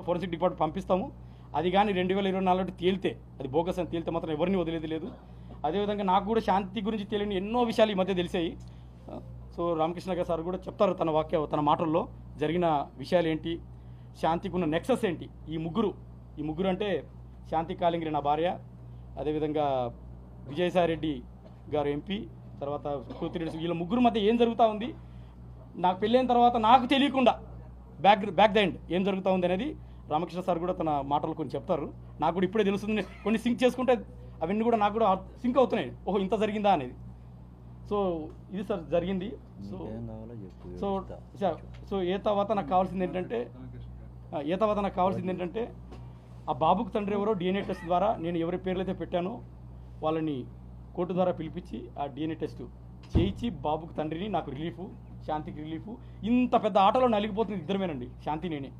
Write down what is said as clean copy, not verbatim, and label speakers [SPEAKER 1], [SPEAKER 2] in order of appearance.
[SPEAKER 1] Forensic department పంపిస్తాము. అది కానీ 2024 తేలితే, అది బోగస్ అని తేలితే మాత్రం ఎవరిని వదిలేది లేదు. అదేవిధంగా నాకు కూడా శాంతి గురించి తెలియని ఎన్నో విషయాలు ఈ మధ్య తెలిసాయి. సో రామకృష్ణ గారు సార్ కూడా చెప్తారు తన మాటల్లో జరిగిన విషయాలు ఏంటి, శాంతికి ఉన్న నెక్సస్ ఏంటి. ఈ ముగ్గురు అంటే శాంతి కాలింగ్రి నా భార్య, అదేవిధంగా విజయసాయి రెడ్డి గారు ఎంపీ, తర్వాత కోతిరెడ్డి, వీళ్ళ ముగ్గురు మధ్య ఏం జరుగుతూ ఉంది, నాకు పెళ్ళైన తర్వాత నాకు తెలియకుండా బ్యాక్ ద ఎండ్ ఏం జరుగుతూ ఉంది అనేది రామకృష్ణ సార్ కూడా తన మాటలు కొన్ని చెప్తారు. నాకు కూడా ఇప్పుడే తెలుస్తుంది. కొన్ని సింక్ చేసుకుంటే అవన్నీ కూడా నాకు కూడా సింక్ అవుతున్నాయి, ఓహో ఇంత జరిగిందా అనేది. సో ఇది సార్ జరిగింది. సో ఏ తర్వాత నాకు కావాల్సింది ఏంటంటే ఆ బాబుకు తండ్రి ఎవరో DNA టెస్ట్ ద్వారా నేను ఎవరి పేర్లు అయితే పెట్టానో వాళ్ళని కోర్టు ద్వారా పిలిపించి ఆ DNA టెస్ట్ చేయించి బాబుకు తండ్రిని, నాకు రిలీఫు, శాంతికి రిలీఫు. ఇంత పెద్ద ఆటలో నలిగిపోతుంది ఇద్దరమేనండి, శాంతి నేనే.